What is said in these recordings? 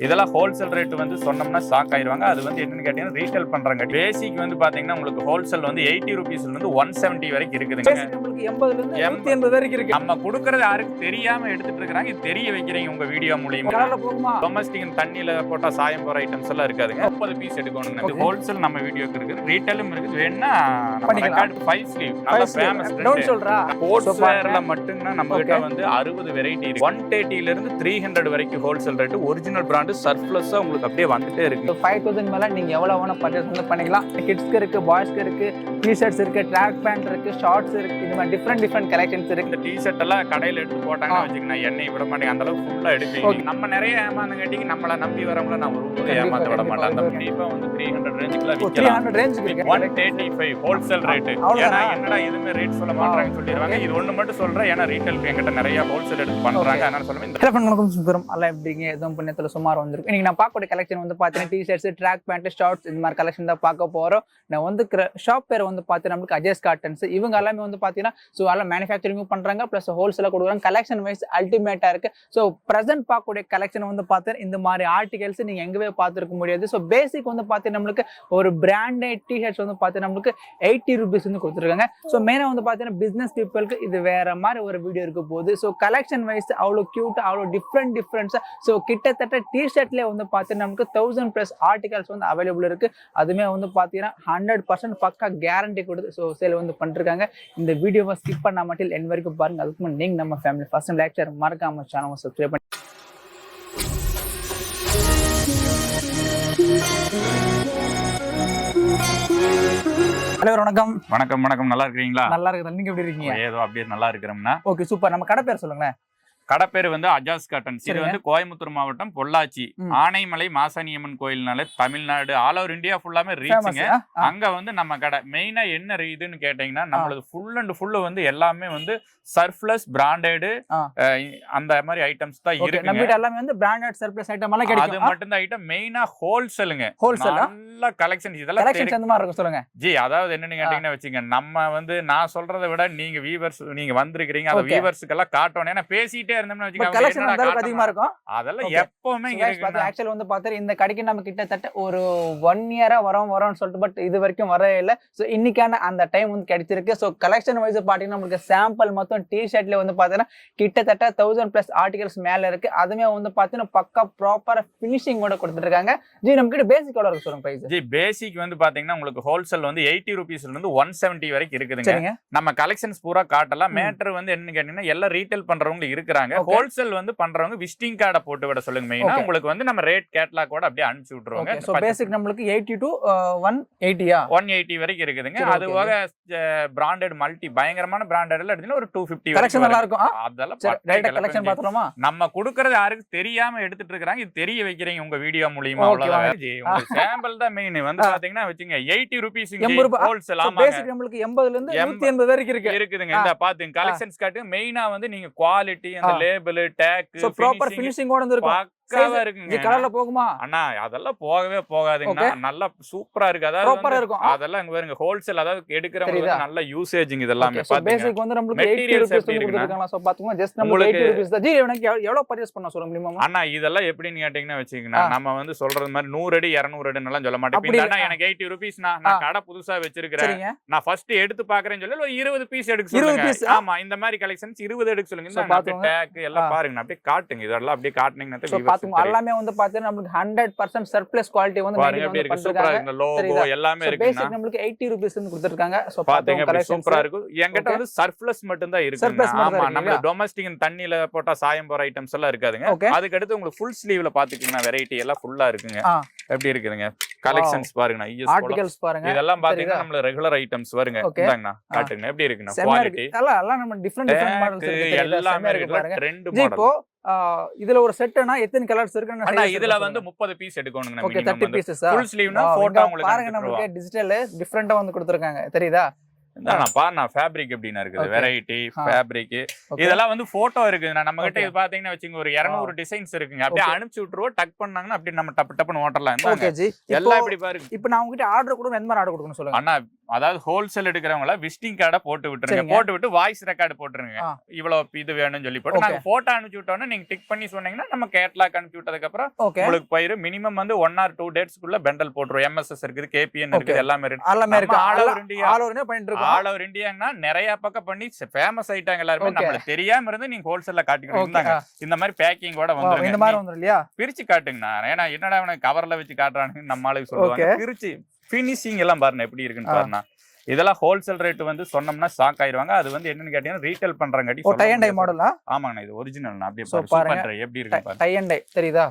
இதெல்லாம் wholesale rate வந்து சொன்னோம்னா ஷாக் ஆயிருவாங்க. அது வந்து என்னன்னு கேட்டீங்கன்னா ரீட்டைல் பண்றாங்க. பேசிக் வந்து பாத்தீங்கன்னா உங்களுக்கு ஹோல்சேல் வந்து 80 ரூபீஸ்ல இருந்து 170 வரைக்கும் இருக்குதுங்க. உங்களுக்கு 80 ல இருந்து 180 வரைக்கும் இருக்கு. நம்ம கொடுக்கறது யாருக்கு தெரியாம எடுத்துட்டு இருக்காங்க. இது தெரிய வைக்கிறீங்க உங்க வீடியோ மூலமா. கலர்ல போகுமா? டொமஸ்டிக் தண்ணில போட்டா சாயம் போற ஐட்டம்ஸ் எல்லாம் இருக்காதுங்க. 30 பீஸ் எடுக்கணும். இது ஹோல்சேல் நம்ம வீடியோக்கு இருக்குது. ரீட்டைலும் இருக்குது. வேணா நம்ம ரெக்கார்ட் 5 ஸ்லீவ் நல்ல ஃபேமஸ் டவுன் சொல்றா. ஸ்போர்ட்ஸ் வேர்ல மட்டும்னா நம்ம கிட்ட வந்து 60 வெரைட்டி இருக்கு. 180 ல இருந்து 300 வரைக்கும் ஹோல்சேல் ரேட். ஒரிஜினல் பிராண்ட் சர்ப்ளஸா உங்களுக்கு அப்படியே வந்துட்டே இருக்கு. 5000 மேல நீங்க எவ்வளவு வேணா பர்ச்சேஸ் வந்து பண்ணிக்கலாம். கிட்ஸ்க்கு இருக்கு, பாய்ஸ்க்கு இருக்கு, டி-ஷர்ட்ஸ் இருக்கு, ட்ராக் பேண்ட் இருக்கு, ஷார்ட்ஸ் இருக்கு. இது மாதிரி டிஃபரெண்ட் கலெக்ஷன்ஸ் இருக்கு. இந்த டி-ஷர்ட் எல்லாம் கடையில எடுத்து போட்டாங்கன்னா வச்சுக்கோங்க எண்ணெய் விட மாட்டேங்க. அந்த அளவுக்கு ஃபுல்லா எடுப்பீங்க. நம்ம நிறைய ஏமாந்தங்காட்டிக்கு நம்மள நம்பி வரவங்கள நான் ஒரு ஏமாத்த விட மாட்டேன். அந்த கண்டிப்பா வந்து 300 ரேஞ்சுக்குள்ள விக்கலாம். 300 ரேஞ்சுக்கு இருக்கு. 185 ஹோல்சேல் ரேட். ஏன்னா என்னடா இதுமே ரேட் சொல்ல மாட்டாங்கன்னு சொல்லிடுவாங்க. இது ஒண்ணு மட்டும் சொல்றேன். ஏன்னா ரீட்டைல் என்கிட்ட நிறைய ஹோல்சேல் எடுத்து பண்றாங்க. அதனால சொல்லுவேன். ஹலோ வணக்கம் சுந்தரம். எல்லாம் எப்படிங்க? எதுவும் புண்ணியத்துல சுமார் வந்திருக்கு. இன்னைக்கு நான் பார்க்கக்கூடிய கலெக்ஷன் வந்து பாத்தீங்கன்னா டி-ஷர்ட்ஸ், ட்ராக் பேண்ட், ஷார்ட்ஸ் இந்த மாதிரி கலெக்ஷன் தான் பார்க்க போறோம். நான் வந்து ஷாப் பேர் வந்து பாத்தீங்கன்னா நமக்கு அஜேஸ் காட்டன்ஸ். இவங்க எல்லாமே வந்து பாத்தீங்கன்னா எல்லாம் மேனுஃபேக்சரிங்கும் பண்றாங்க, பிளஸ் ஹோல்சேலா கொடுக்குறாங்க. கலெக்ஷன் வைஸ் அல்டிமேட்டா இருக்கு. பிரசன்ட் பார்க்கக்கூடிய கலெக்ஷன் வந்து பாத்தீங்கன்னா இந்த மாதிரி ஆர்டிகல்ஸ் நீங்க எங்கவே பார்த்துருக்க முடியாது. பேசிக் வந்து பாத்தீங்கன்னா நம்மளுக்கு ஒரு பிராண்டட் டி-ஷர்ட்ஸ் வந்து பாத்தீங்கன்னா நம்மளுக்கு 80 ரூபீஸ் வந்து கொடுத்துருக்காங்க. மெயினா வந்து பாத்தீங்கன்னா பிசினஸ் பீப்புளுக்கு இது வேற மாதிரி ஒரு வீடியோ இருக்க போகுது. கலெக்ஷன் வைஸ் அவ்வளோ கியூட், அவ்வளோ டிஃப்ரெண்ட்ஸா கிட்டத்தட்ட டி-ஷர்ட்லேயே வந்து பாத்தீங்கன்னா நமக்கு 1000+ ஆர்டிகல்ஸ் வந்து அவைலபிள் இருக்கு. அதுமே வந்து பாத்தீங்கன்னா 100% பக்கா கேரண்டி கொடுத்து சேல் வந்து பண்ணிருக்காங்க. இந்த வீடியோவை ஸ்கிப் பண்ண மட்டும் என் வரைக்கும் பாருங்க. அதுக்கு முன்னாடி நீங்க நம்ம ஃபேமிலி ஃபர்ஸ்ட் லைக் ஷேர் மறக்காம சேனலை சப்ஸ்கிரைப் பண்ணி. ஹலோ வணக்கம். வணக்கம் வணக்கம். நல்லா இருக்கீங்களா? நல்லா இருக்கு. நீங்க எப்படி இருக்கீங்க? ஏதோ அப்படியே நல்லா இருக்கிறோம்னா. Okay super. நம்ம கடை பேர் சொல்லுங்களேன். கடை பேர் வந்து அஜாஸ் காட்டன்ஸ். இது வந்து கோயம்புத்தூர் மாவட்டம் பொள்ளாச்சி ஆனைமலை மாசாணியம்மன் கோயில்னால தமிழ்நாடு ஆல் ஓவர் இந்தியா ஃபுல்லாமே ரீச்சுங்க. அங்க வந்து நம்ம கடை மெயினா என்ன இதுன்னு கேட்டீங்கன்னா நம்மளது ஃபுல் அண்ட் ஃபுல் வந்து எல்லாமே வந்து சர்ப்ளஸ் பிராண்டட் அந்த மாதிரி ஐட்டம்ஸ் தான் இருக்கு. நம்ம கிட்ட எல்லாமே வந்து பிராண்டட் சர்ப்ளஸ் ஐட்டம் எல்லாம் கிடைக்கும். அது மட்டும் தான் ஐட்டம். மெயினா ஹோல்சேலுங்க. ஹோல்சேல் நல்ல கலெக்ஷன்ஸ். இதெல்லாம் கலெக்ஷன்ஸ் அந்த மாதிரி இருக்கும். சொல்லுங்க ஜி. அதாவது என்னன்னு கேட்டீங்கன்னா வச்சுங்க, நம்ம வந்து நான் சொல்றதை விட நீங்க வியூவர்ஸ் நீங்க வந்திருக்கீங்க, அந்த வியூவர்ஸ்க்கு எல்லாம் காட்டணும். ஏன்னா பேசிட்டே இருந்தோம்னா அதிகமா இருக்கும். அதெல்லாம் எப்பவுமே ஆக்சுவலி வந்து பாத்தீங்கன்னா இந்த கடைக்கு நம்ம கிட்டத்தட்ட ஒரு 1 இயரா வரோம்னு சொல்லிட்டு பட் இது வரைக்கும் வரவே இல்லை. இன்னைக்கான அந்த டைம் வந்து கிடைச்சிருக்கு. கலெக்ஷன் வைஸ் பாத்தீங்கன்னா நமக்கு சாம்பிள் மொத்தம் டி-ஷர்ட்ல வந்து பாத்தீங்கன்னா கிட்டத்தட்ட 1000+ ஆர்டிகல்ஸ் மேல இருக்கு. அதுமே வந்து பாத்தீங்கன்னா பக்கா ப்ராப்பரா பினிஷிங் கூட கொடுத்துருக்காங்க. ஜி நம்ம கிட்ட பேசிக் எவ்வளவு இருக்கு சொல்லுங்க பிரைஸ்? ஜி பேசிக் வந்து பாத்தீங்கன்னா உங்களுக்கு ஹோல்சேல் வந்து 80 ரூபீஸ்ல இருந்து 170 வரைக்கும் இருக்குதுங்க. நம்ம கலெக்ஷன்ஸ் பூரா காட்டலாம். மேட்டர் வந்து என்னன்னு கேட்டீங்கன்னா எல்லாம் ரீட்டைல் பண்றவங்க இருக்கிறாங்க. ஹோல்சேல் வந்து பண்றவங்க விசிட்டிங் கார்டை போட்டு விட சொல்லுங்க. மெயினா உங்களுக்கு வந்து நம்ம ரேட் கேட்லாக் கூட அப்படியே அனுப்பிச்சு விட்டுருவாங்க. சோ பேசிக் நம்மளுக்கு 80 to 180 வரைக்கும் இருக்குதுங்க. அதுவாக பிராண்டட் மல்டி பயங்கரமான பிராண்டட்ல எடுத்தீங்கன்னா ஒரு 250 கலெக்ஷன் நல்லா இருக்கும். அதெல்லாம் டைரக்ட் கலெக்ஷன் பார்த்தறோமா? நம்ம கொடுக்கிறது யாருக்கு தெரியாம எடுத்துட்டு இருக்காங்க. இது தெரிய வைக்கிறீங்க உங்க வீடியோ மூலமா. அவ்வளவுதான் ஜி. உங்களுக்கு சாம்பிள் தான் மெயின். வந்து பாத்தீங்கன்னா வெச்சுங்க 80 ரூபீஸ் ஹோல்சேல். ஆமா பேசிக் நம்மளுக்கு 80 ல இருந்து 180 வரைக்கும் இருக்குதுங்க. இந்த பாத்துங்க கலெக்ஷன்ஸ் காட்டு. மெயினா வந்து நீங்க குவாலிட்டி அந்த லேபிள் டேக் ப்ராப்பர் ஃபினிஷிங் ஓட இருக்கும். கலர்ல போகுமா? அண்ணா அதெல்லாம் போகவே போகாதுங்க. நல்லா சூப்பரா இருக்கு. அதாவது அதெல்லாம் இங்க பாருங்க ஹோல்சேல். அதாவது எடுக்கிறவங்க நல்ல யூசேஜிங். இதெல்லாம் பேசிக் வந்து நமக்கு 80 ரூபீஸ் கொடுத்திருக்காங்க. சோ பாத்துங்க ஜஸ்ட் நம்ம 80 ரூபீஸ் தான். ஜி எனக்கு எவ்வளவு பர்ச்சேஸ் பண்ண சொல்ல முடியுமா? அண்ணா இதெல்லாம் எப்படின்னு கேட்டீங்கன்னா வெச்சீங்கன்னா நம்ம வந்து சொல்றது மாதிரி 100 அடி 200 அடி எல்லாம் சொல்ல மாட்டேன். அண்ணா எனக்கு 80 ரூபீஸ் நான் கடை புதுசா வச்சிருக்கேன். நான் ஃபர்ஸ்ட் எடுத்து பாக்குறேன்னு சொல்லி ஒரு 20 பீஸ் எடுக்க சொல்லுங்க. ஆமா இந்த மாதிரி கலெக்ஷன்ஸ் 20 எடுக்க சொல்லுங்க. இந்த டேக் எல்லாம் பாருங்க அப்படியே காட்டுங்க. இதெல்லாம் அப்படியே காட்டுனீங்கன்னா எல்லாமே வந்து பாத்தீங்கன்னா நமக்கு 100% சர்ப்ளஸ் குவாலிட்டி வந்து மெயின்டைன் பண்றாங்க. இந்த லோகோ எல்லாமே இருக்கு. பேசிக் நமக்கு 80 ரூபீஸ் ன்னு கொடுத்திருக்காங்க. சோ பாத்தீங்க சூப்பரா இருக்கு. என்கிட்ட வந்து சர்ப்ளஸ் மட்டும் தான் இருக்கு. ஆமா நம்ம டொமஸ்டிக் தண்ணில போட்டா சாயம் போற ஐட்டம்ஸ் எல்லாம் இருக்காதுங்க. அதுக்கு அடுத்து உங்களுக்கு ஃபுல் ஸ்லீவ்ல பாத்துக்கிட்டீங்கன்னா வெரைட்டி எல்லாம் ஃபுல்லா இருக்குங்க. எப்படி இருக்குதுங்க கலெக்ஷன்ஸ் பாருங்க. ஆர்டிகல்ஸ் பாருங்க. இதெல்லாம் பாத்தீங்கன்னா நம்ம ரெகுலர் ஐட்டம்ஸ் வருங்க. இந்தாங்கண்ணா காட்டுங்க எப்படி இருக்குன்னா குவாலிட்டி எல்லாம் நம்ம டிஃபரண்ட் மாடல்ஸ் இருக்கு. எல்லாமே இருக்கு பாருங்க. Trend model. இப்போ இதுல ஒரு செட்னா எத்தனை கலர்ஸ் இருக்குன்னு அண்ணா இதுல வந்து 30 பீஸ் எடுக்கணும்ங்க. ஓகே 30 பீசஸா? ஃபுல் ஸ்லீவ்னா போட்டோ உங்களுக்கு பாருங்க நமக்கு டிஜிட்டல் டிஃபரண்டா வந்து கொடுத்திருக்காங்க. தெரியுதா? நான் ஃபேப்ரிக் எப்படின்னா இருக்குது வெரைட்டி ஃபேப்ரிக். இதெல்லாம் வந்து போட்டோ இருக்குதுண்ணா நம்ம கிட்ட. இது பாத்தீங்கன்னா வச்சுங்க ஒரு 200 டிசைன்ஸ் இருக்குங்க. அப்படியே அனுப்பிச்சு விட்டுருவோம். டக் பண்ணாங்கன்னா அப்படியே நம்ம டப்பு டப்புன்னு ஓட்டலாம். எல்லாம் இப்படி பாருங்க. இப்போ நான் உங்ககிட்ட ஆர்டர் கொடுக்கணும். எந்த மாதிரி ஆர்டர் கொடுக்கணும் சொல்லுங்க அண்ணா. அதாவது ஹோல்சேல் எடுக்கிறவங்கள விசிட்டிங் கார்டை போட்டு விட்டுருங்க, போட்டு விட்டு வாய்ஸ் ரெக்கார்டு போட்டுருங்க, இவ்வளவு இது வேணும்னு சொல்லி போட்டு நாங்க போட்டோ அனுப்பிச்சு விட்டோம்னா நீங்க டிக் பண்ணி சொன்னீங்கன்னா நம்ம கேட்லாக் அனுப்பிச்சு விட்டதுக்கு அப்புறம் உங்களுக்கு போயிரு. மினிமம் வந்து 1 or 2 டேட்ஸ்க்குள்ள பெண்டல் போட்டுரும். MSS இருக்குது, KPN இருக்குது, எல்லாமே இருக்கு. ஆல் ஓவர் இந்தியான்னா நிறைய பக்கம் பண்ணி ஃபேமஸ் ஆயிட்டாங்க எல்லாருமே. நம்மளுக்கு தெரியாம இருந்து நீங்க ஹோல்சேல்ல காட்டிக்கிட்டு இந்த மாதிரி பேக்கிங்கோட வந்துருங்க. இந்த மாதிரி வந்துரும் இல்லையா? பிரிச்சு காட்டுங்கண்ணா. ஏன்னா என்னடா அவனை கவர்ல வச்சு காட்டுறானுங்க நம்ம ஆளுக்கு சொல்லுவாங்க. பிரிச்சு ஃபினிஷிங் எல்லாம் பாருங்க எப்படி இருக்குன்னு பாருங்க. இதெல்லாம் ஹோல்சேல் ரேட் வந்து சொன்னோம்னா ஷாக் ஆயிருவாங்க. அது வந்து என்னன்னு கேட்டீங்கன்னா ரீட்டைல் பண்றங்காட்டி. டை அண்ட் டை மாடலா? ஆமாங்கண்ணா, இது ஒரிஜினல். அப்படியே சூப்பர் ட்ரை எப்படி இருக்கு பாருங்க. டை அண்ட் டை தெரியுதா?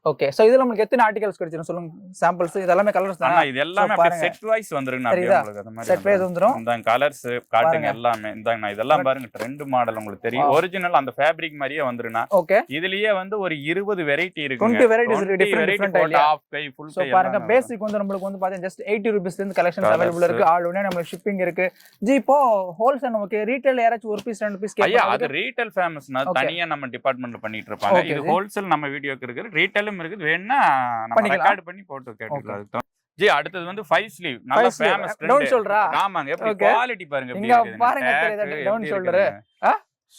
ஓகே, சோ இதுல நமக்கு எத்தனை ஆர்டிகல்ஸ் கிடைச்சிரும் சொல்லுங்க? சாம்பிள்ஸ் இதெல்லாம் கலர்ஸ் தானா? இது எல்லாமே அப்படியே செட் வைஸ் வந்துருங்க. அப்படியே உங்களுக்கு அந்த மாதிரி செட் வைஸ் வந்துரும். இந்த கலர்ஸ் காட்டுங்க எல்லாமே. இந்தாங்க இதெல்லாம் பாருங்க ட்ரெண்ட் மாடல் உங்களுக்கு தெரியும். ஒரிஜினல் அந்த ஃபேப்ரிக் மாதிரியே வந்துருனா. ஓகே, இதுலயே வந்து ஒரு 20 வெரைட்டி இருக்கு. 20 வெரைட்டிஸ் இருக்கு. டிஃபரண்ட் ஹாஃப் கை ஃபுல் கை பாருங்க. பேசிக் வந்து நமக்கு வந்து பாத்தீங்கன்னா just 80 ரூபீஸ்ல இருந்து கலெக்ஷன்ஸ் அவேலபிள் இருக்கு. ஆல் ஓவர் நமக்கு ஷிப்பிங் இருக்கு. ஜி இப்போ ஹோல்சேல் ஓகே, ரீட்டைல் யாராச்சும் 1 பீஸ் 2 பீஸ் ஐயா அது ரீட்டைல் ஃபேமஸ்னா தனியா நம்ம டிபார்ட்மென்ட்ல பண்ணிட்டு இருப்பாங்க. இது ஹோல்சேல் நம்ம வீடியோக்கு இருக்கு. ரீட்டைலும் இருக்குது. வேணா நம்ம ரெக்கார்ட் பண்ணி போட்டு கேட்டுக்கலாம். ஜி அடுத்து வந்து 5 ஸ்லீவ் நல்ல ஃபேமஸ் ட்ரெண்ட். டவுன் ஷோல்டரா? ஆமாங்க. எப்படி குவாலிட்டி பாருங்க எப்படி இருக்கு. இங்க பாருங்க தெரியுதா டவுன் ஷோல்டர்?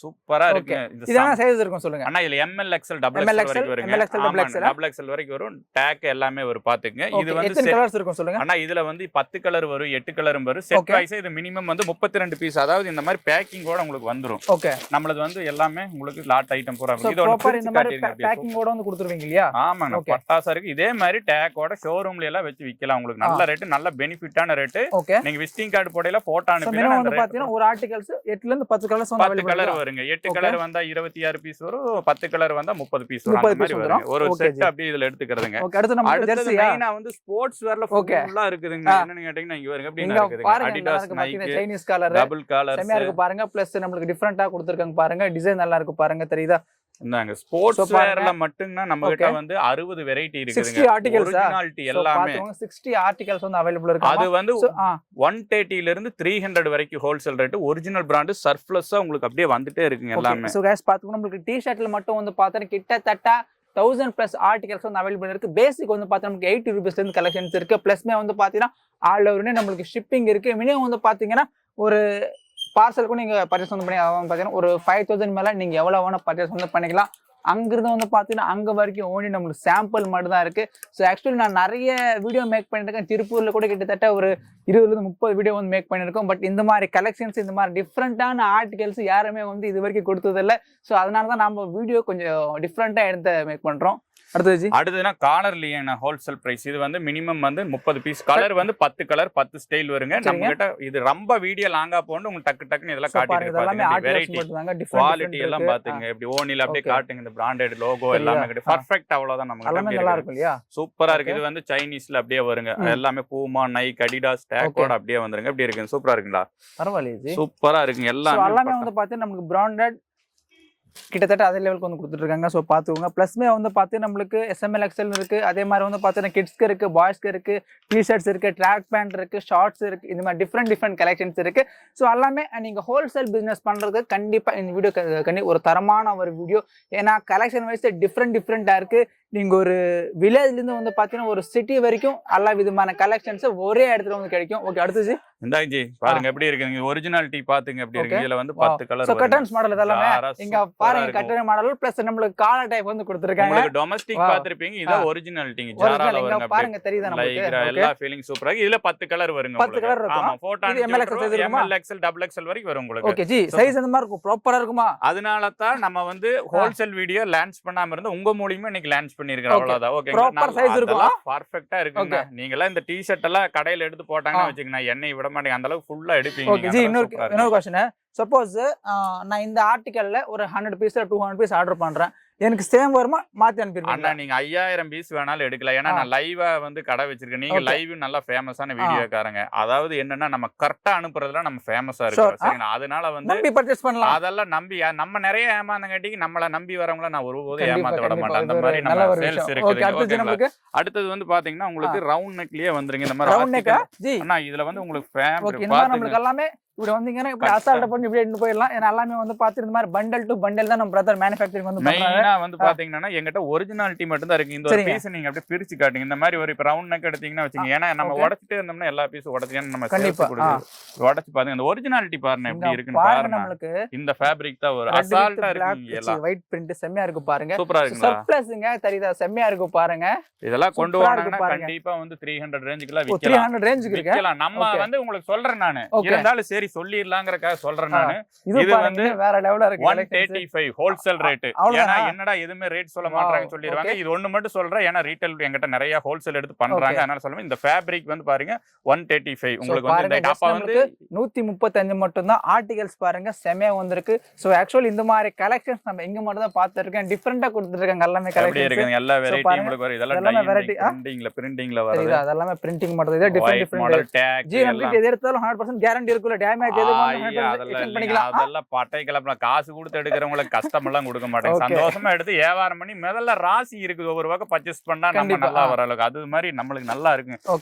சூப்பரா இருக்கு. இதெல்லாம் சைஸ் இருக்கும் சொல்லுங்க. அண்ணா இதுல ML XL double XL வரைக்கும் வருங்க. double XL வரைக்கும் வரும். டாக் எல்லாமே ஒரு பாத்துங்க. இது வந்து எத்தனை கலர்ஸ் இருக்கும் சொல்லுங்க? அண்ணா இதுல வந்து 10 கலர் வரும், 8 கலரும் வரும். செட் வைஸ் இது மினிமம் வந்து 32 பீஸ். அதாவது இந்த மாதிரி பேக்கிங்கோட உங்களுக்கு வந்துரும். ஓகே, நம்மளது வந்து எல்லாமே உங்களுக்கு லாட் ஐட்டம் பூரா இது ப்ராப்பர் இந்த மாதிரி பேக்கிங்கோட வந்து கொடுத்துருவீங்க இல்லையா? ஆமாங்க, பட்டாசா இருக்கு. இதே மாதிரி டேக்கோட ஷோரூம்ல எல்லாம் வச்சு விக்கலாம். உங்களுக்கு நல்ல ரேட், நல்ல பெனிஃபிட்டான ரேட். நீங்க விசிட்டிங் கார்டு போடையில போட்டோ அனுப்பினா வந்து பாத்தீங்கன்னா ஒரு ஆர்டிகல்ஸ் 8ல இருந்து 10 கலர்ஸ் வந்து 10 கலர் வருங்க. 8 கலர் வந்தா 26 பீஸ் வரும். 10 கலர் வந்தா 30 பீஸ் வரும். அந்த மாதிரி வரும். ஒரு செட் அப்படியே இதுல எடுத்துக்கிறதுங்க. ஓகே, அடுத்து நம்ம ஜெர்சி மெயினா வந்து ஸ்போர்ட்ஸ் வேர்ல ஃபுல்லா இருக்குதுங்க. என்னன்னு கேட்டீங்கன்னா இங்க வருங்க. அப்படியே இருக்குதுங்க. Adidas, Nike, Chinese colour, double colour செமையா இருக்கு பாருங்க. பிளஸ் நமக்கு டிஃபரண்டா கொடுத்திருக்காங்க பாருங்க. டிசைன் நல்லா இருக்கு பாருங்க, தெரியுதா? இந்தாங்க ஸ்போர்ட்ஸ் வேர்ல மட்டும்னா நம்ம கிட்ட வந்து 60 வெரைட்டி இருக்குதுங்க. 60 ஆர்டிகல்ஸ் ஒரிஜினாலிட்டி எல்லாமே 60 ஆர்டிகல்ஸ் வந்து அவேலபிள் இருக்கு. அது வந்து 130 ல இருந்து 300 வரைக்கும் ஹோல்சேல் ரேட். ஒரிஜினல் பிராண்ட் சர்ப்ளஸா உங்களுக்கு அப்படியே வந்துட்டே இருக்குங்க எல்லாமே. சோ गाइस பாத்துக்கணும். நமக்கு டி-ஷர்ட்ல மட்டும் வந்து பார்த்தா கிட்டத்தட்ட 1000+ ஆர்டிகல்ஸ் வந்து அவைலபிள் இருக்கு. பேசிக் வந்து பார்த்தா நமக்கு 80 ரூபீஸ்ல இருந்து கலெக்ஷன்ஸ் இருக்கு. பிளஸ்மே வந்து பாத்தீங்கன்னா ஆல் ஓவர்னே நமக்கு ஷிப்பிங் இருக்கு. மினிமம் வந்து பாத்தீங்கன்னா ஒரு பார்சலுக்கும் நீங்க பர்ச்சேஸ் வந்து பண்ணி பாத்தீங்கன்னா ஒரு 5000 மேல நீங்க எவ்வளவு வேணா பர்ச்சேஸ் வந்து பண்ணிக்கலாம். அங்கிருந்து வந்து பாத்தீங்கன்னா அங்க வரைக்கும் ஓன்லி நம்மளுக்கு சாம்பிள் மட்டும் தான் இருக்கு. ஸோ ஆக்சுவலி நான் நிறைய வீடியோ மேக் பண்ணிருக்கேன். திருப்பூர்ல கூட கிட்டத்தட்ட ஒரு 20-30 வீடியோ வந்து மேக் பண்ணிருக்கோம். பட் இந்த மாதிரி கலெக்ஷன்ஸ், இந்த மாதிரி டிஃப்ரெண்டான ஆர்டிகல்ஸ் யாருமே வந்து இது வரைக்கும் கொடுத்ததில்லை. ஸோ அதனாலதான் நம்ம வீடியோ கொஞ்சம் டிஃப்ரெண்டா எடுத்து மேக் பண்றோம். அடுத்ததுன்னா காலர்லயே ஹோல்சேல் பிரைஸ். இது வந்து மினிமம் வந்து 30 பீஸ். கலர் வந்து 10 கலர் 10 ஸ்டைல் வருங்க. நம்ம கிட்ட இது ரொம்ப வீடியோ லாங்கா போன்னு உங்களுக்கு டக்கு டக்குன்னு இதெல்லாம் காட்டிட்டு வெரைட்டி குவாலிட்டி எல்லாம் பாத்துங்க. இப்படி ஓனில அப்படியே காட்டுங்க. இந்த பிராண்டட் லோகோ எல்லாமே பர்ஃபெக்ட். அவ்வளவுதான் நம்ம சூப்பரா இருக்கு. இது வந்து சைனீஸ்ல அப்படியே வருங்க. எல்லாமே பூமா, நைக், அடிடாஸ் டேக்கோட அப்படியே வந்துருங்க. எப்படி இருக்கு? சூப்பரா இருக்குங்களா? பரவாயில்லை, சூப்பரா இருக்குங்க. எல்லாமே வந்து பாத்தீங்கன்னா நமக்கு பிராண்டட் கிட்டத்தட்ட அதே லெவலுக்கு வந்து கொடுத்துட்டு இருக்காங்க. ஸோ பார்த்துக்கோங்க. ப்ளஸ்மே வந்து பார்த்து நம்மளுக்கு SML XL இருக்கு. அதே மாதிரி வந்து பார்த்தீங்கன்னா கிட்ஸ்க்கு இருக்கு, பாய்ஸ்க்கு இருக்கு, டிஷர்ட்ஸ் இருக்கு, ட்ராக் பேண்ட் இருக்கு, ஷார்ட்ஸ் இருக்கு. இந்த மாதிரி டிஃப்ரெண்ட் கலெக்ஷன்ஸ் இருக்கு. ஸோ எல்லாமே நீங்க ஹோல்சேல் பிசினஸ் பண்றது கண்டிப்பா இந்த வீடியோ ஒரு தரமான ஒரு வீடியோ. ஏன்னா கலெக்ஷன் வைஸ் டிஃப்ரெண்டா இருக்கு. நீங்க ஒரு வில்லேஜ்ல இருந்து வந்து பாத்தீங்கன்னா ஒரு சிட்டி வரைக்கும் எல்லா விதமான கலெக்ஷன்ஸ் ஒரே இடத்துல வந்து கிடைக்கும். ஓகே, அடுத்து இந்தாஜி பாருங்க எப்படி இருக்கு. ஒரிஜினாலிட்டி பாத்துங்க எப்படி இருக்கு. இதுல வந்து 10 கலர். சோ கட்டன்ஸ் மாடல் இதெல்லாம் இங்க பாருங்க. கட்டன மாடல் பிளஸ் நம்மளுக்கு காலர் டைப் வந்து கொடுத்திருக்காங்க. உங்களுக்கு டொமஸ்டிக் பாத்துருப்பீங்க. இது ஒரிஜினாலிட்டி ஜாரால வருங்க. பாருங்க தெரியுதா நமக்கு? எல்லா ஃபீலிங் சூப்பரா இருக்கு. இதுல 10 கலர் வருங்க. 10 கலர் இருக்கும். ஆமா, photo ML XL double XL வரைக்கும் வரும் உங்களுக்கு. ஓகே ஜி, சைஸ் அந்த மாதிரி இருக்கும். ப்ராப்பரா இருக்குமா? அதனால தான் நம்ம வந்து ஹோல்சேல் வீடியோ லான்ச் பண்ணாம இருந்த உங்க மூலமா இன்னைக்கு லான்ச் பண்ணிருக்கோம். அவ்வளவுதான். ஓகே, ப்ராப்பர் சைஸ் இருக்கும். பர்ஃபெக்ட்டா இருக்குங்க. நீங்க எல்லாம் இந்த டி-ஷர்ட் எல்லாம் கடையில எடுத்து போட்டாங்கன்னு வெச்சீங்கன்னா எண்ணெய் விட மாட்டீங்க. அந்த அளவுக்கு ஃபுல்லா எடுப்பீங்க. ஓகே ஜி, இன்னொரு क्वेश्चन. சப்போஸ் நான் இந்த ஆர்டிகல்ல ஒரு 100 பீஸ் 200 பீஸ் ஆர்டர் பண்றேன். எனக்கு சேம் வருமா? மாத்தி அனுப்பிடுவீங்க? அண்ணா நீங்க 5000 பீஸ் வேணாலும் எடுக்கலாம். ஏன்னா நான் லைவா வந்து கடை வச்சிருக்கேன். நீங்க லைவ் நல்லா ஃபேமஸான வீடியோக்காரங்க. அதாவது என்னன்னா நம்ம கரெக்டா அனுப்புறதுல நம்ம ஃபேமஸா இருக்கோம். சரிங்களா? அதனால வந்து நம்பி பர்ச்சேஸ் பண்ணலாம். அதெல்லாம் நம்பி நம்ம நிறைய ஏமாந்தங்காட்டி நம்மள நம்பி வரவங்கள நான் ஒருபோதும் ஏமாத்த விட மாட்டேன். அந்த மாதிரி நம்ம சேல்ஸ் இருக்கு. அடுத்தது வந்து பாத்தீங்கன்னா உங்களுக்கு ரவுண்ட் நெக்லயே வந்துருங்க. இந்த மாதிரி ரவுண்ட் நெக் ஜி அண்ணா இதுல வந்து உங்களுக்கு ஃபேவரட் நம்மளுக்கு எல்லாமே இப்படி வந்தீங்கன்னா இப்படி அசால்ட் பண்ணி இப்படி எடுத்து போயிடலாம். ஏன்னா எல்லாமே வந்து பார்த்து இந்த மாதிரி பண்டல் டு பண்டல் தான் நம்ம பிரதர் மேனுஃபேக்சரிங் வந்து பண்றாங்க. ஏன்னா வந்து பாத்தீங்கன்னா எங்கிட்ட ஒரிஜினாலிட்டி மட்டும் தான் இருக்கு. இந்த ஒரு பீஸ் நீங்க அப்படியே பிரிச்சு காட்டுங்க. இந்த மாதிரி ஒரு ரவுண்ட் நெக் எடுத்தீங்கன்னா வச்சுங்க. ஏன்னா நம்ம உடைச்சிட்டே இருந்தோம்னா எல்லா பீஸும் உடைச்சு நம்ம உடைச்சு பாருங்க. இந்த ஒரிஜினாலிட்டி பாருங்க எப்படி இருக்குன்னு பாருங்க. இந்த ஃபேப்ரிக் தான் ஒரு அசால்ட்டா இருக்கு. ஒயிட் பிரிண்ட் செம்மையா இருக்கு பாருங்க. சூப்பரா இருக்குங்களா? சர்ப்ளஸ்ங்க தெரியுதா? செம்மையா இருக்கு பாருங்க. இதெல்லாம் கொண்டு வந்தாங்கன்னா கண்டிப்பா வந்து 300 ரேஞ்சுக்குலாம் விக்கலாம். 300 ரேஞ்சுக்கு இருக்கு. நம்ம வந்து உங்களுக்கு சொல்றேன் நானு. இருந்தாலும் சரி சொல்லிரலாம்ங்கறதுக்காக சொல்றேன் நானு. இது வந்து வேற லெவலா இருக்கு. 185 ஹோல்சேல் ரேட். ஏன்னா என்னடா எதுமே ரேட் சொல்ல மாட்டாங்கன்னு சொல்லிடுவாங்க. இது ஒண்ணு மட்டும் சொல்றேன். ஏன்னா ரீட்டைல் என்கிட்ட நிறைய ஹோல்சேல் எடுத்து பண்றாங்க. அதனால சொல்லுவேன் இந்த ஃபேப்ரிக் வந்து பாருங்க 135. உங்களுக்கு வந்து இந்த டாப்பா வந்து 135 மட்டும் தான். ஆர்டிகல்ஸ் பாருங்க செமையா வந்திருக்கு. சோ ஆக்சுவலி இந்த மாதிரி கலெக்ஷன்ஸ் நம்ம இங்க மட்டும் தான் பார்த்திருக்கேன். டிஃபரண்டா கொடுத்திருக்காங்க எல்லாமே கலெக்ஷன்ஸ். இருக்கு எல்லா வெரைட்டி உங்களுக்கு வர இதெல்லாம் வெரைட்டி பிரிண்டிங்ல வருது. அதெல்லாம் பிரிண்டிங் மட்டும் இது டிஃபரண்ட் மாடல் டேக் ஜிஎம்பி எது எடுத்தாலும் 100% கேரண்டி இருக்குல. டேமேஜ் எதுவும் பண்ணிக்கலாம். அதெல்லாம் பட்டை கிளப்பல காசு கொடுத்து எடுக்கிறவங்களுக்கு கஷ்டம் எல்லாம் கொடுக்க மாட்டாங்க. சந்தோஷமா எடுத்து வியாபாரம் பண்ணி முதல்ல ராசி இருக்குது. ஒவ்வொரு வகை பர்ச்சேஸ் பண்ணா நம்ம நல்லா வர அளவுக்கு அது மாதிரி நம்மளுக்கு நல்லா இருக்கு.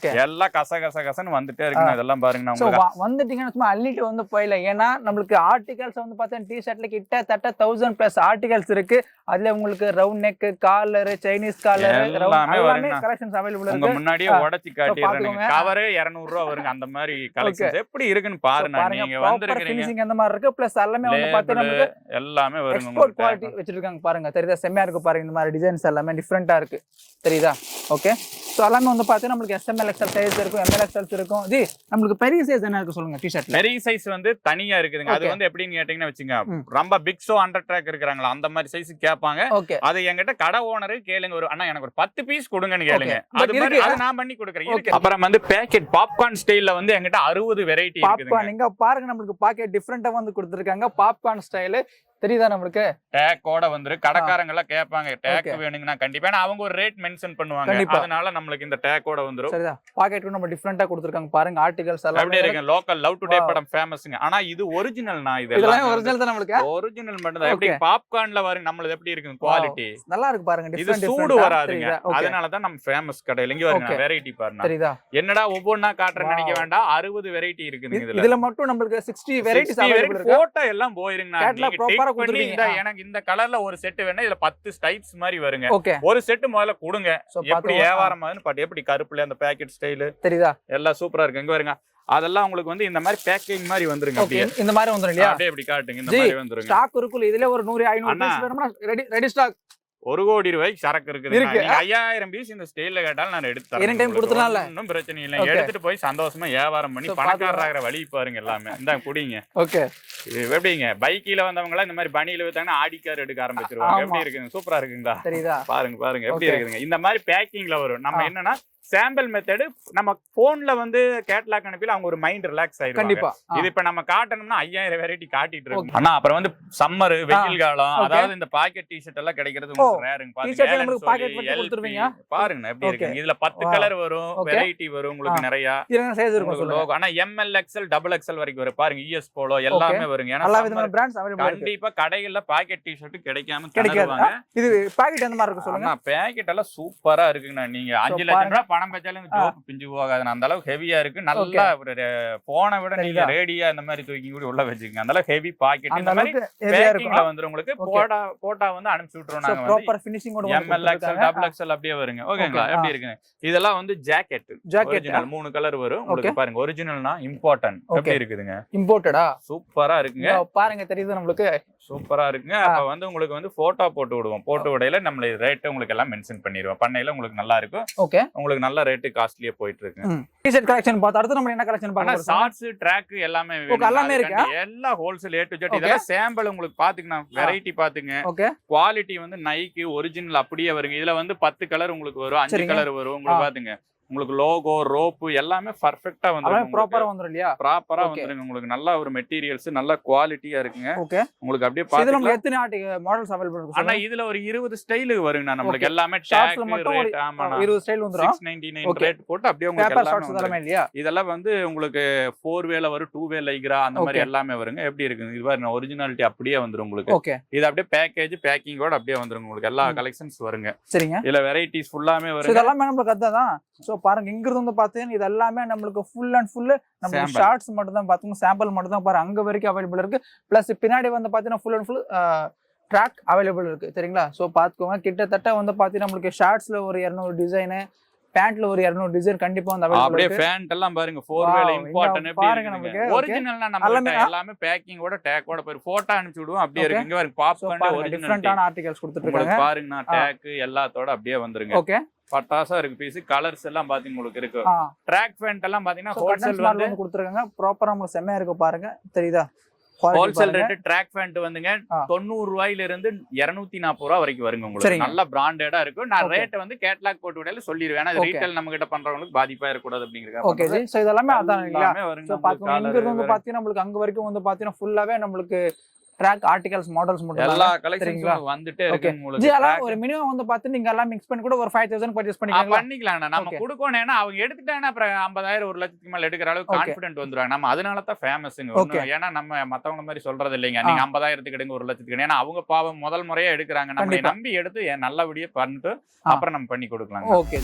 எல்லாம் கசன்னு வந்துட்டே இருக்கு. இதெல்லாம் பாருங்க நான் உங்களுக்கு வந்துட்டீங்கன்னா சும்மா அள்ளிட்டு வந்து போயில. ஏன்னா நம்மளுக்கு ஆர்டிகல்ஸ் வந்து பார்த்தா டி-ஷர்ட்ல கிட்டத்தட்ட 1000+ ஆர்டிகல்ஸ் இருக்கு. அதுல உங்களுக்கு round neck, collar, Chinese collar எல்லாமே கலெக்ஷன்ஸ் அவைலபிள் இருக்கு. உங்க முன்னாடியே உடைச்சு காட்டிறேன். கவர் 200 ரூபாய் வருங்க. அந்த மாதிரி கலெக்ஷன்ஸ் எப்படி இருக்குன்னு பாருங்க. நீங்க வந்திருக்கீங்க ஃபினிஷிங் அந்த மாதிரி இருக்கு. பிளஸ் எல்லாமே வந்து பார்த்தா நமக்கு எல்லாமே வருங்க. எக்ஸ்போர்ட் குவாலிட்டி வச்சிருக்காங்க பாருங்க. தெரியுதா? செமையா இருக்கு பாருங்க. இந்த மாதிரி டிசைன்ஸ் எல்லாமே டிஃபரெண்டா இருக்கு. தெரியுதா? ஓகே. சோ எல்லாமே வந்து பார்த்தா நமக்கு SML XL சைஸ் இருக்கும், ML XL இருக்கும். ஜி நம்மளுக்கு பெரிய சைஸ் என்ன இருக்கு சொல்லுங்க? டி-ஷர்ட்ல பெரிய சைஸ் வந்து தனியா இருக்குதுங்க. அது வந்து எப்படின்னு கேட்டீங்கன்னா வச்சுங்க, ரொம்ப பிக் ஷோ அண்டர் ட்ராக் இருக்காங்களா அந்த மாதிரி சைஸ் கேட்பாங்க. அது என்கிட்ட கடை ஓனர் கேளுங்க. ஒரு அண்ணா எனக்கு ஒரு 10 பீஸ் கொடுங்கன்னு கேளுங்க. அது மாதிரி அது நான் பண்ணி கொடுக்குறேன். அப்புறம் வந்து பேக்கெட் பாப்கார்ன் ஸ்டைல்ல வந்து என்கிட்ட 60 வெரைட்டி இருக்குதுங்க. பாப்கார்ன் இங்க பாருங்க. நம்மளுக்கு பாக்கெட் டிஃபரெண்டா வந்து கொடுத்திருக்காங்க. பாப்கார்ன் ஸ்டைல் தெரியுதா? நம்மளுக்கு டேக்கோட வந்து கடைக்காரங்க எல்லாம் கேட்பாங்க டேக் வேணுங்கன்னா கண்டிப்பா அவங்க ஒரு ரேட் மென்ஷன் பண்ணுவாங்க. அதனால நம்மளுக்கு இந்த டேக்கோட வந்துரும். சரிதா? பாக்கெட் நம்ம டிஃபரெண்டா கொடுத்திருக்காங்க பாருங்க. ஆர்டிகல்ஸ் எல்லாம் அப்படியே இருக்கு. லோக்கல் லவ் டுடே படம் ஃபேமஸ்ங்க. ஆனா இது ஒரிஜினல் நான் இதெல்லாம் ஒரிஜினல் தான். நம்மளுக்கு ஒரிஜினல் மட்டும் தான். எப்படி பாப்கார்ன்ல வரும் நம்மளது எப்படி இருக்கு குவாலிட்டி நல்லா இருக்கு பாருங்க. இது சூடு வராதுங்க. அதனால தான் நம்ம ஃபேமஸ் கடையில இங்க வருங்க. வெரைட்டி பாருங்க. தெரியுதா? என்னடா ஒவ்வொண்ணா காட்றேன்னு நினைக்க வேண்டாம். 60 வெரைட்டி இருக்குங்க. இதுல மட்டும் நம்மளுக்கு 60 வெரைட்டிஸ் அவைலபிள் இருக்கு. போட்டோ எல்லாம் போயிருங்க. கேட்லாக் ப்ராப்பரா கொடுத்துருவீங்க. எனக்கு இந்த கலர்ல ஒரு செட் வேணா இதுல 10 டைப்ஸ் மாதிரி வருங்க. ஒரு செட் முதல்ல கொடுங்க. எப்படி வியாபாரம் ஆகுதுன்னு பாட்டு. எப்படி கருப்புல அந்த பேக்கெட் ஸ்டைல் தெரியுதா? எல்லாம் சூப்பரா இருக்கு. இங்க வருங்க. அதெல்லாம் உங்களுக்கு வந்து இந்த மாதிரி பேக்கிங் மாதிரி வந்துருங்க. அப்படியே இந்த மாதிரி வந்துரும் இல்லையா? அப்படியே எப்படி காட்டுங்க. இந்த மாதிரி வந்துருங்க. ஸ்டாக் இருக்குல. இதுல ஒரு 100 500 பீஸ் வேணும்னா ரெடி ஸ்டாக். 1 கோடி ரூபாய்க்கு சரக்கு இருக்குது. 5000 பீஸ் இந்த ஸ்டைல்ல கேட்டாலும் நான் எடுத்து தரேன். டைம் கொடுத்தனால ஒன்னும் பிரச்சனை இல்லை. எடுத்துட்டு போய் சந்தோஷமா வியாபாரம் பண்ணி பணக்காரராகிற வழி பாருங்க. எல்லாமே இந்தாங்க குடிங்க. ஓகே. இது எப்படிங்க பைக்கில வந்தவங்க எல்லாம் இந்த மாதிரி பனியில வித்தாங்கன்னா ஆடி கார் எடுக்க ஆரம்பிச்சிருவாங்க. எப்படி இருக்குங்க? சூப்பரா இருக்குங்களா? தெரியுதா? பாருங்க எப்படி இருக்குதுங்க. இந்த மாதிரி பேக்கிங்ல வரும். நம்ம என்னன்னா சாம்பிள் மெத்தட் நம்ம போன்ல வந்து கேட்லாக் அனுப்பில அவங்க ஒரு மைண்ட் ரிலாக்ஸ் ஆயிடும். கண்டிப்பா இது இப்ப நம்ம காட்டணும்னா 5000 வெரைட்டி காட்டிட்டு இருக்கு. ஆனா அப்புறம் வந்து சம்மர் வெயில் காலம் அதாவது இந்த பாக்கெட் டி-ஷர்ட் எல்லாம் கிடைக்கிறது உங்களுக்கு ரேருங்க. பாருங்க பாருங்க எப்படி இருக்கு. இதுல 10 கலர் வரும், வெரைட்டி வரும் உங்களுக்கு நிறைய. இதுல சைஸ் இருக்கும் லோகோ. ஆனா ML XL XXL வரைக்கும் வரும். பாருங்க ES போலோ எல்லாமே வருங்க. ஏன்னா எல்லா விதமான பிராண்ட்ஸ் அவைலபிள் இருக்கு. கண்டிப்பா கடையில பாக்கெட் டி-ஷர்ட் கிடைக்காம கிடைக்காதுங்க. இது பாக்கெட் எந்த மாதிரி இருக்கு சொல்லுங்க? பாக்கெட் எல்லாம் சூப்பரா இருக்குங்க. நீங்க 5 லட்சம் ரூபாய் பணம் வச்சாலும் ஜோப் பிஞ்சு போகாது. அந்த அளவுக்கு ஹெவியா இருக்கு. நல்லா போனை விட நீங்க ரேடியா இந்த மாதிரி தூக்கி கூட உள்ள வச்சுக்கோங்க. அந்த அளவுக்கு ஹெவி பாக்கெட். இந்த மாதிரி பேக்கிங்ல வந்துரும். உங்களுக்கு போட்டா வந்து அனுப்பிச்சு விட்டுறோம். நாங்க ப்ராப்பர் ஃபினிஷிங்கோட ML XL XXL அப்படியே வருங்க. ஓகேங்களா? எப்படி இருக்குங்க? இதெல்லாம் வந்து ஜாக்கெட் ஒரிஜினல் 3 கலர் வரும். உங்களுக்கு பாருங்க ஒரிஜினல்னா இம்பார்ட்டன்ட். எப்படி இருக்குதுங்க? இம்போர்ட்டடா சூப்பரா இருக்குங்க. பாருங்க தெரியுது நம்மளுக்கு. சூப்பரா இருக்குங்க. அப்ப வந்து உங்களுக்கு வந்து போட்டோ போட்டு விடுவோம். போட்டு விடையில நம்மள ரேட் உங்களுக்கு எல்லாம் மென்ஷன் பண்ணிடுவோம். பண்ணையில உங்களுக்கு நல்லா இருக்கும். ஓகே. உங்களுக்கு நல்ல ரேட் காஸ்ட்லியா போயிட்டு இருக்கு. டி-ஷர்ட் கலெக்ஷன் பார்த்தா அடுத்து நம்ம என்ன கலெக்ஷன் பார்க்கலாம்? ஷார்ட்ஸ், ட்ராக் எல்லாமே இருக்கு. எல்லா ஹோல்சேல் A to Z. இதெல்லாம் சாம்பிள் உங்களுக்கு பாத்துக்கணும். வெரைட்டி பாத்துங்க. குவாலிட்டி வந்து நைக்கு ஒரிஜினல் அப்படியே வருங்க. இதுல வந்து 10 கலர் உங்களுக்கு வரும், 5 கலர் வரும். உங்களுக்கு பாத்துங்க. உங்களுக்கு லோகோ ரோப் எல்லாமே பெர்ஃபெக்ட்டா வந்துரும். ப்ராப்பரா வந்துரும் இல்லையா? ப்ராப்பரா வந்துருங்க. உங்களுக்கு நல்ல ஒரு மெட்டீரியல்ஸ் நல்ல குவாலிட்டியா இருக்குங்க. ஓகே. உங்களுக்கு அப்படியே பாருங்க. இதுல நம்ம எத்தனை மாடல்ஸ் அவைலபிள் இருக்கு? ஆனா இதுல ஒரு 20 ஸ்டைல் வருங்க. நம்மளுக்கு எல்லாமே டேக் ரேட் ஆமாண்ணா 20 ஸ்டைல் வந்துரும். 699 ரேட் போட்டு அப்படியே உங்களுக்கு எல்லாமே இல்லையா? இதெல்லாம் வந்து உங்களுக்கு 4 வேல வரும், 2 வே லைக்ரா அந்த மாதிரி எல்லாமே வருங்க. எப்படி இருக்குங்க? இது பாருங்க ஒரிஜினாலிட்டி அப்படியே வந்துரும் உங்களுக்கு. ஓகே. இது அப்படியே பேக்கேஜ் பேக்கிங்கோட அப்படியே வந்துரும். உங்களுக்கு எல்லா கலெக்ஷன்ஸ் வருங்க. சரிங்க. இதுல வெரைட்டிஸ் ஃபுல்லாமே வருங்க. இதெல்லாம் நமக்கு அதான். சோ பாருங்க இங்க இருந்து வந்து பாத்தீங்கன்னா இது எல்லாமே நமக்கு ஃபுல் அண்ட் ஃபுல் நமக்கு ஷார்ட்ஸ் மட்டும் தான் பாத்தீங்க. சாம்பிள் மட்டும் தான் பாருங்க அங்க வரைக்கும் அவைலபிள் இருக்கு. பிளஸ் பின்னாடி வந்து பாத்தீங்கன்னா full and full track available இருக்கு சரிங்களா. ஸோ பார்த்துக்கோங்க. கிட்டத்தட்ட வந்து பார்த்தீங்கன்னா நம்மளுக்கு ஷார்ட்ஸ்ல ஒரு 200 டிசைனு, பேண்ட்ல ஒரு 200 டிசைன் கண்டிப்பா வந்து அவைலபிள் அப்படியே இருக்கு. பேண்ட் எல்லாம் பாருங்க 4 வேல இம்பார்ட்டன்ட் பாருங்க நமக்கு ஒரிஜினல்னா நம்ம எல்லாமே பேக்கிங்கோட டேக்கோட போய் போட்டோ அனுப்பிச்சு விடுவோம். அப்படியே இருக்கு. இங்க பாருங்க பாப்கார்ன் ஒரிஜினல் டிஃபரண்டான ஆர்டிகல்ஸ் கொடுத்துட்டு இருக்காங்க. பாருங்க டேக் எல்லாத்தோட அப்படியே வந்துருங்க. ஓகே பட்டாசா இருக்கு பீஸ். கலர்ஸ் எல்லாம் பாத்தீங்க உங்களுக்கு இருக்கு. ட்ராக் பேண்ட் எல்லாம் பாத்தீங்கன்னா ஹோல்சேல் வந்து கொடுத்துருக்காங்க. ப்ராப்பரா உங்களுக்கு செமையா இருக்கு பாருங்க தெரியுதா. ஹோல்சேல் ரேட் ட்ராக் பேண்ட் வந்துங்க 90 ரூபாயில இருந்து 240 ரூபாய் வரைக்கும் வருங்க. உங்களுக்கு நல்ல பிராண்டடா இருக்கும். நான் ரேட் வந்து கேட்டலாக் போட்டு விடையில சொல்லிடுவேன். ஏன்னா ரீட்டைல் நம்ம கிட்ட பண்றவங்களுக்கு பாதிப்பா இருக்க கூடாது அப்படிங்கறதுக்காக. Okay G. சோ இதெல்லாம் அதான் இல்லையா. வருங்க. சோ பாத்தீங்கன்னா இங்க இருந்து வந்து பாத்தீங்கன்னா நமக்கு அங்க வரைக்கும் வந்து பாத்தீங்கன்னா ஃபுல்லாவே நமக்கு ட்ராக் ஆர்டிகல்ஸ் மாடல்ஸ் மட்டும் எல்லா கலெக்ஷன்ஸும் வந்துட்டே இருக்கு உங்களுக்கு. ஜி அல ஒரு மினிமம் வந்து பாத்து நீங்க எல்லாம் mix பண்ணி கூட ஒரு 5000 பர்ச்சேஸ் பண்ணிக்கலாம். நம்ம கொடுக்கணும். ஏன்னா அவங்க எடுத்துட்டாங்கன்னா அப்புறம் 50,000 1 லட்சத்துக்கு மேல எடுக்கிற அளவுக்கு கான்ஃபிடென்ட் வந்துருவாங்க. நம்ம அதனால தான் ஃபேமஸ்ங்க. ஏன்னா நம்ம மத்தவங்க மாதிரி சொல்றது இல்லைங்க. நீங்க 50,000க்கு எடுங்க 1 லட்சத்துக்கு எடுங்க. ஏன்னா அவங்க பாவம் முதல் முறையா எடுக்கிறாங்க. நம்மளை நம்பி எடுத்து நல்லபடியா பண்ணிட்டு அப்புறம் நம்ம பண்ணி கொடுக்கலாம். ஓகே.